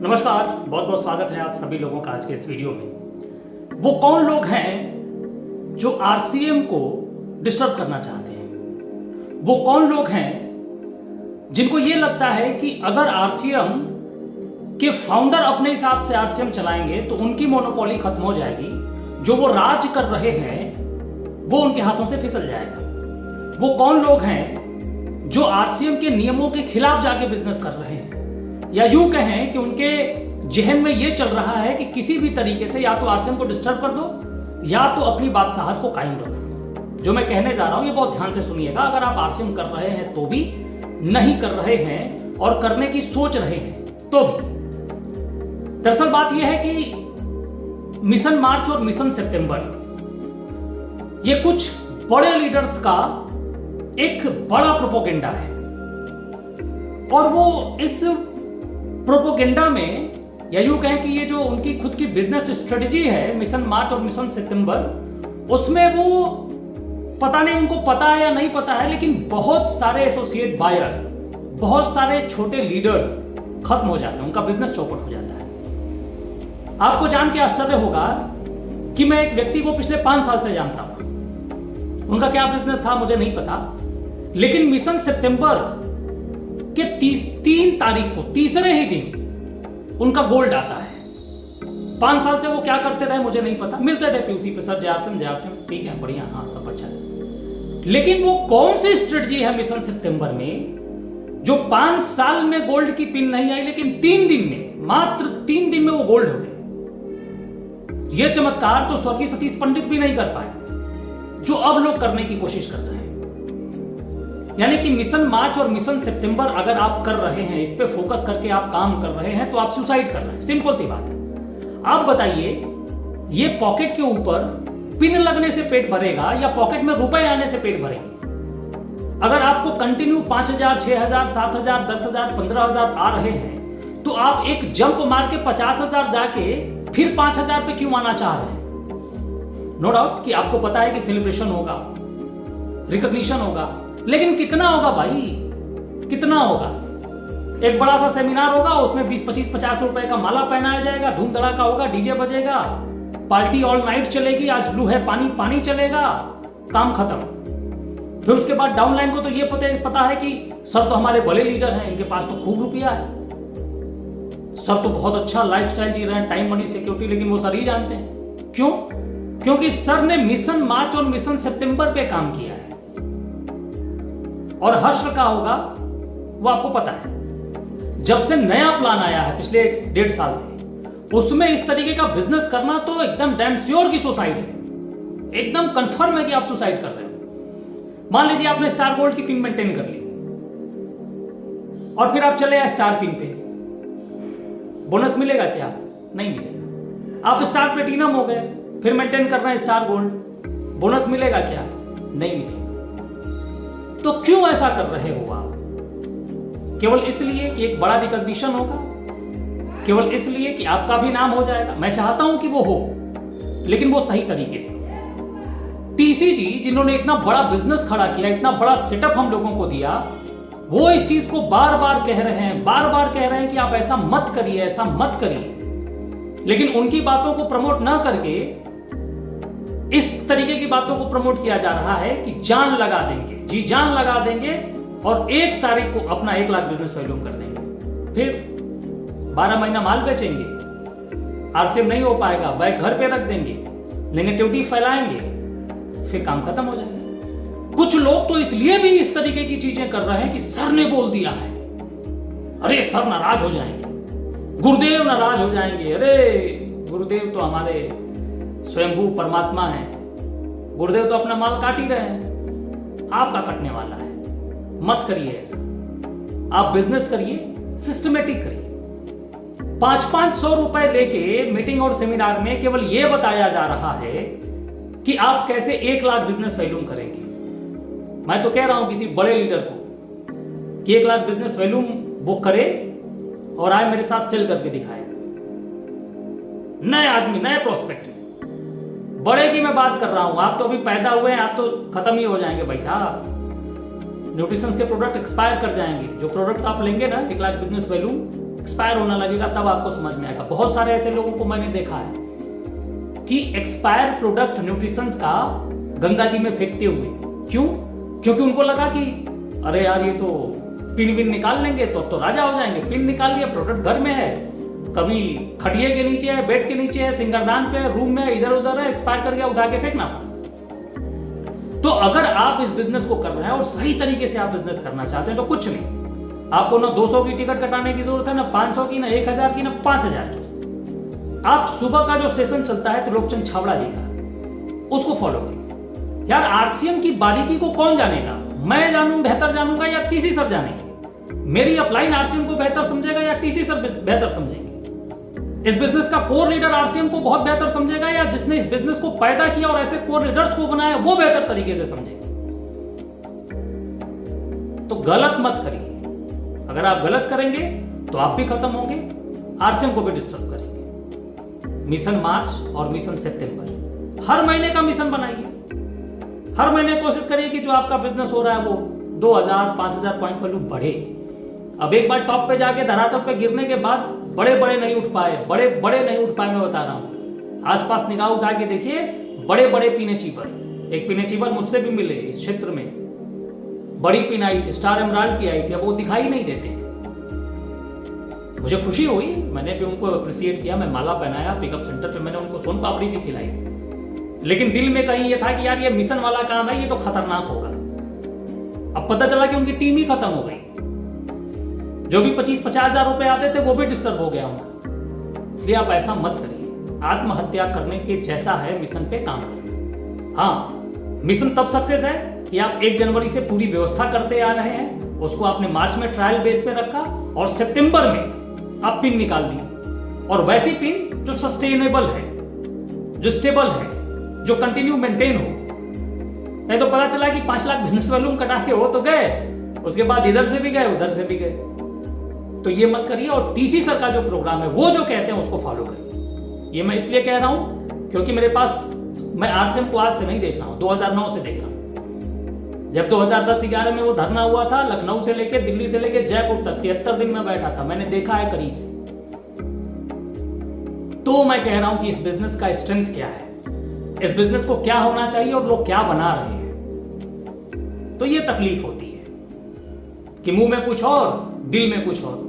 नमस्कार, बहुत बहुत स्वागत है आप सभी लोगों का आज के इस वीडियो में। वो कौन लोग हैं जो आरसीएम को डिस्टर्ब करना चाहते हैं? वो कौन लोग हैं जिनको ये लगता है कि अगर आरसीएम के फाउंडर अपने हिसाब से आरसीएम चलाएंगे तो उनकी मोनोपोली खत्म हो जाएगी, जो वो राज कर रहे हैं वो उनके हाथों से फिसल जाएगा। वो कौन लोग हैं जो आरसीएम के नियमों के खिलाफ जाके बिजनेस कर रहे हैं, या यूं कहें कि उनके जहन में यह चल रहा है कि किसी भी तरीके से या तो आरसीएम को डिस्टर्ब कर दो या तो अपनी बादशाहत को कायम रखो। जो मैं कहने जा रहा हूं ये बहुत ध्यान से सुनिएगा। अगर आप आरसीएम कर रहे हैं तो भी, नहीं कर रहे हैं और करने की सोच रहे हैं तो भी। दरअसल बात यह है कि मिशन मार्च और मिशन सितंबर ये कुछ बड़े लीडर्स का एक बड़ा प्रोपोगेंडा है, और वो इस प्रोपोगेंडा में, या यूं कहें कि ये जो उनकी खुद की बिजनेस स्ट्रेटजी है मिशन मार्च और मिशन सितंबर, उसमें वो पता नहीं उनको पता है या नहीं पता है, लेकिन बहुत सारे एसोसिएट बायर, बहुत सारे छोटे लीडर्स खत्म हो जाते हैं, उनका बिजनेस चौपट हो जाता है। आपको जान के आश्चर्य होगा कि मैं एक व्यक्ति को पिछले 5 साल से जानता हूं। उनका क्या बिजनेस था मुझे नहीं पता, लेकिन मिशन सितंबर के 3 तारीख को, तीसरे ही दिन उनका गोल्ड आता है। 5 साल से वो क्या करते रहे मुझे नहीं पता, मिलते थे पीयूसी पे, सर जय ठीक है, बढ़िया, हाँ सब अच्छा है। लेकिन वो कौन सी स्ट्रेटजी है मिशन सितंबर में जो 5 साल में गोल्ड की पिन नहीं आई, लेकिन 3 दिन में, मात्र 3 दिन में वो गोल्ड हो गए। ये चमत्कार तो स्वर्गीय सतीश पंडित भी नहीं कर पाए, जो अब लोग करने की कोशिश कर रहे हैं। यानी कि मिशन मार्च और मिशन सितंबर अगर आप कर रहे हैं, इस पे फोकस करके आप काम कर रहे हैं, तो आप सुसाइड कर रहे हैं। सिंपल सी बात है। आप बताइए, ये पॉकेट के ऊपर पिन लगने से पेट भरेगा या पॉकेट में रुपए आने से पेट भरेगी? अगर आपको कंटिन्यू 5,000, 6,000, 7,000, 10,000, 15,000 आ रहे हैं, तो आप एक जंप मार के 50,000 जाके फिर 5,000 पे क्यों आना चाह रहे हैं? नो डाउट कि आपको पता है कि सेलिब्रेशन होगा, रिकॉग्निशन होगा, लेकिन कितना होगा भाई, कितना होगा? एक बड़ा सा सेमिनार होगा, उसमें 20, 25, 50 रुपए का माला पहनाया जाएगा, धूम धड़ाका होगा, डीजे बजेगा, पार्टी ऑल नाइट चलेगी, आज ब्लू है पानी पानी चलेगा, काम खत्म। फिर उसके बाद डाउनलाइन को तो ये पता है कि सर तो हमारे बड़े लीडर हैं, इनके पास तो खूब रुपया है, सर तो बहुत अच्छा लाइफस्टाइल जी रहे हैं, टाइम मनी सिक्योरिटी, लेकिन वो सर ही जानते हैं। क्यों? क्योंकि सर ने मिशन मार्च और मिशन सितंबर पे काम किया है। और हर्ष का होगा वो आपको पता है, जब से नया प्लान आया है पिछले 1.5 साल से, उसमें इस तरीके का बिजनेस करना तो एकदम डैम श्योर की सुसाइड है, एकदम कंफर्म है कि आप सुसाइड कर रहे हो। मान लीजिए आपने स्टार गोल्ड की पिन मेंटेन कर ली और फिर आप चले आए स्टार पिन पे, बोनस मिलेगा क्या? नहीं मिलेगा। आप स्टार प्लेटिनम हो गए, फिर मेंटेन कर रहे हैं स्टार गोल्ड, बोनस मिलेगा क्या? नहीं मिलेगा। तो क्यों ऐसा कर रहे हो आप? केवल इसलिए कि एक बड़ा रिकॉग्निशन होगा, केवल इसलिए कि आपका भी नाम हो जाएगा। मैं चाहता हूं कि वो हो, लेकिन वो सही तरीके से। टीसी जी जिन्होंने इतना बड़ा बिजनेस खड़ा किया, इतना बड़ा सेटअप हम लोगों को दिया, वो इस चीज को बार बार कह रहे हैं, बार बार कह रहे हैं कि आप ऐसा मत करिए, ऐसा मत करिए। लेकिन उनकी बातों को प्रमोट ना करके इस तरीके की बातों को प्रमोट किया जा रहा है कि जान लगा देंगे, जी जान लगा देंगे, और 1 तारीख को अपना 1 लाख बिजनेस वॉल्यूम कर देंगे। फिर 12 महीना माल बेचेंगे, आरसीएम नहीं हो पाएगा, बैग घर पे रख देंगे, नेगेटिविटी फैलाएंगे, फिर काम खत्म हो जाएगा। कुछ लोग तो इसलिए भी इस तरीके की चीजें कर रहे हैं कि सर ने बोल दिया है, अरे सर नाराज हो जाएंगे, गुरुदेव नाराज हो जाएंगे, अरे गुरुदेव तो हमारे स्वयंभू परमात्मा है, गुरुदेव तो अपना माल काट ही रहे हैं, आपका कटने वाला है। मत करिए ऐसा। आप बिजनेस करिए, सिस्टमेटिक करिए। 500-500 रुपए लेके मीटिंग और सेमिनार में केवल यह बताया जा रहा है कि आप कैसे 1 लाख बिजनेस वैल्यूम करेंगे। मैं तो कह रहा हूं किसी बड़े लीडर को कि 1 लाख बिजनेस वैल्यूम वो करे और आए मेरे साथ सेल करके दिखाए। नए आदमी, नए प्रोस्पेक्ट, बड़े की मैं बात कर रहा हूं। आप तो अभी पैदा हुए हैं, आप तो खत्म ही हो जाएंगे भाई साहब। न्यूट्रिशंस के प्रोडक्ट एक्सपायर कर जाएंगे। जो प्रोडक्ट आप लेंगे ना 1 लाख बिजनेस वैल्यू एक्सपायर होना लगेगा, तब आपको समझ में आएगा। बहुत सारे ऐसे लोगों को मैंने देखा है कि एक्सपायर प्रोडक्ट न्यूट्रिशंस का गंगा जी में फेंकते हुए। क्यों? क्योंकि उनको लगा कि अरे यार ये तो पिन विन निकाल लेंगे तो राजा हो जाएंगे। पिन निकाल लिया, प्रोडक्ट घर में है, कभी खटिए के नीचे है, बेड के नीचे है, सिंगरदान पे है, रूम में इधर उधर है, एक्सपायर कर गया, उठा के फेंकना पड़ा। तो अगर आप इस बिजनेस को कर रहे हैं और सही तरीके से आप बिजनेस करना चाहते हैं तो कुछ नहीं, आपको ना 200 की टिकट कटाने की जरूरत है, ना 500 की, ना 1000 की, ना 5000 की। आप सुबह का जो सेशन चलता है त्रिलोकचंद छाबड़ा जी का, उसको फॉलो करिए। यार आरसीएम की बारीकी को कौन जानेगा? मैं जानूं, बेहतर जानूंगा, या टीसी सर जानेंगे? मेरी अपलाइन आरसीएम को बेहतर समझेगा या टीसी सर बेहतर समझेंगे? इस बिजनेस का कोर लीडर आरसीएम को बहुत बेहतर समझेगा या जिसने इस बिजनेस को पैदा किया और ऐसे कोर लीडर्स को बनाया वो बेहतर तरीके से समझेगा? तो गलत मत करिए। अगर आप गलत करेंगे तो आप भी खत्म होंगे, आरसीएम को भी डिस्टर्ब करेंगे। मिशन मार्च और मिशन सितंबर, हर महीने का मिशन बनाइए। हर महीने कोशिश करिए कि जो आपका बिजनेस हो रहा है वो 2000 5000 पॉइंट वैल्यू बढ़े। अब एक बार टॉप पे जाके धरातल पे गिरने के बाद बड़े बड़े नहीं उठ पाए, बड़े नहीं उठ पाए, मैं बता रहा हूं। आसपास निगाह उठा के देखिए, बड़े बड़े पीने चीपर, एक पीने चीपर मुझसे भी मिले इस क्षेत्र में, बड़ी पिन आई थी, स्टार एमराल्ड की आई थी, अब वो दिखाई नहीं देते। मुझे खुशी हुई, मैंने भी उनको अप्रिशिएट किया, मैं माला पहनाया पिकअप सेंटर पे, मैंने उनको सोन पापड़ी भी खिलाई थी। लेकिन दिल में कहीं ये था कि यार ये मिशन वाला काम है, ये तो खतरनाक होगा। अब पता चला कि उनकी टीम ही खत्म हो गई। जो भी 25-50 हजार रुपए आते थे वो भी डिस्टर्ब हो गया उनका। इसलिए आप ऐसा मत करिए। आत्महत्या करने के जैसा है मिशन पे काम करिए। हाँ, मिशन तब सक्सेस है कि आप 1 जनवरी से पूरी व्यवस्था करते आ रहे हैं, उसको आपने मार्च में ट्रायल बेस पे रखा और सितंबर में आप पिन निकाल दी, और वैसी पिन जो सस्टेनेबल है, जो स्टेबल है, जो कंटिन्यू मेंटेन हो। नहीं तो पता चला कि 5 लाख बिजनेस वैल्यूम कटा के हो तो गए, उसके बाद इधर से भी गए उधर से भी गए। तो ये मत करिए। और टीसी सर का जो प्रोग्राम है वो जो कहते हैं उसको फॉलो करिए। ये मैं इसलिए कह रहा हूं क्योंकि मेरे पास, मैं आरसीएम को आज से नहीं देख रहा हूं, 2009 से देख रहा हूं। जब 2010-11 में वो धरना हुआ था, लखनऊ से लेके दिल्ली से लेके जयपुर तक 73 दिन में बैठा था, मैंने देखा है करीब से। तो मैं कह रहा हूं कि इस बिजनेस का स्ट्रेंथ क्या है, इस बिजनेस को क्या होना चाहिए और लोग क्या बना रहे हैं। तो ये तकलीफ होती है कि मुंह में कुछ और दिल में कुछ और।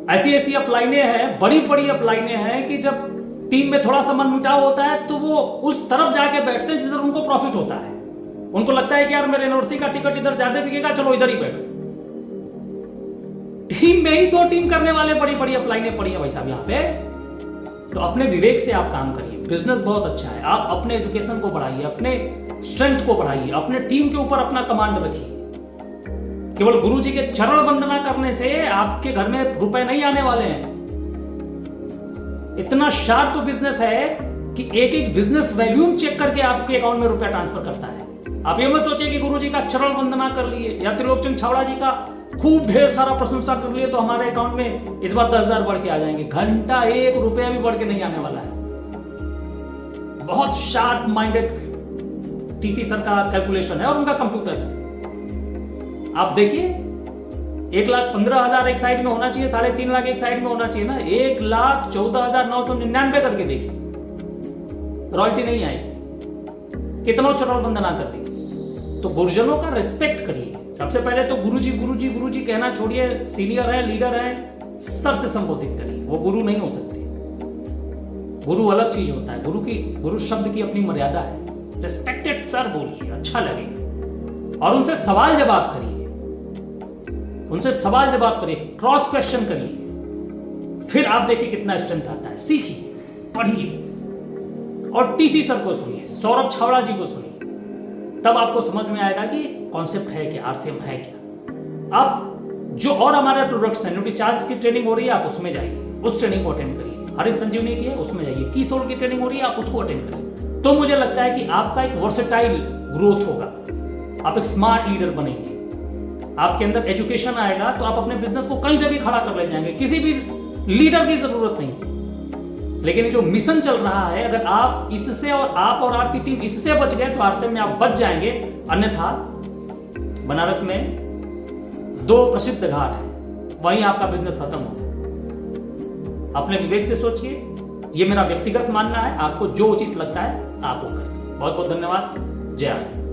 ऐसी ऐसी अपलाइनें हैं, बड़ी बड़ी अपलाइनें हैं कि जब टीम में थोड़ा सा मनमुटाव होता है तो वो उस तरफ जाके बैठते हैं जिधर उनको प्रॉफिट होता है। उनको लगता है कि यार मेरे एनओसी का टिकट इधर ज्यादा बिकेगा, चलो इधर ही बैठो। टीम में ही 2 टीम करने वाले बड़ी बड़ी अपलाइनें पड़ी है भाई साहब यहाँ पे। तो अपने विवेक से आप काम करिए। बिजनेस बहुत अच्छा है, आप अपने एजुकेशन को बढ़ाइए, अपने स्ट्रेंथ को बढ़ाइए, अपने टीम के ऊपर अपना कमांड रखिए। केवल गुरुजी के चरण वंदना करने से आपके घर में रुपए नहीं आने वाले हैं। इतना शार्प तो बिजनेस है कि एक एक बिजनेस वैल्यूम चेक करके आपके अकाउंट में रुपया ट्रांसफर करता है। आप ये मत सोचिए कि गुरुजी का चरण वंदना कर लिए या त्रिलोकचंद छाबड़ा जी का खूब ढेर सारा प्रशंसा कर लिए तो हमारे अकाउंट में इस बार 10,000 बढ़ के आ जाएंगे। घंटा 1 रुपया भी बढ़ के नहीं आने वाला है। बहुत शार्प माइंडेड टीसी सर का कैलकुलेशन है और उनका कंप्यूटर है। आप देखिए, 1,15,000 एक साइड में होना चाहिए, 3.5 लाख एक साइड में होना चाहिए ना। 1,14,999 करके देखिए, रॉयल्टी नहीं आएगी। कितना चरण वंदना कर दी। तो गुरुजनों का रिस्पेक्ट करिए। सबसे पहले तो गुरुजी गुरुजी गुरुजी कहना छोड़िए। सीनियर है, लीडर है, सर से संबोधित करिए। वो गुरु नहीं हो सकते। गुरु अलग चीज होता है। गुरु शब्द की अपनी मर्यादा है। रिस्पेक्टेड सर बोलिए, अच्छा लगेगा। और उनसे सवाल जवाब करिए, उनसे सवाल जवाब करिए, क्रॉस क्वेश्चन करिए। फिर आप देखिए कितना स्ट्रेंथ आता है। सीखिए, पढ़िए और टीसी सर को सुनिए, सौरभ छाबड़ा जी को सुनिए। तब आपको समझ में आएगा कि कॉन्सेप्ट है क्या, आरसीएम है क्या। आप जो और हमारे प्रोडक्ट्स हैं, न्यूट्रीचार्ज की ट्रेनिंग हो रही है, आप उसमें जाइए, उस ट्रेनिंग को अटेंड करिए। हरीश संजीवनी की है, उसमें जाइए। की सोल की ट्रेनिंग हो रही है, आप उसको अटेंड करिए। तो मुझे लगता है कि आपका एक वर्सेटाइल ग्रोथ होगा, आप एक स्मार्ट लीडर बनेंगे। आपके अंदर एजुकेशन आएगा तो आप अपने बिजनेस को कहीं से भी खड़ा कर ले जाएंगे। किसी भी लीडर की जरूरत नहीं। लेकिन जो मिशन चल रहा है, अगर आप इससे और आपकी टीम इससे बच गए तो आरसीएम में आप बच जाएंगे। अन्यथा बनारस में 2 प्रसिद्ध घाट हैं, वहीं आपका बिजनेस खत्म हो। अपने विवेक से सोचिए, ये मेरा व्यक्तिगत मानना है, आपको जो उचित लगता है आप वो करिए। बहुत बहुत धन्यवाद। जय आरती।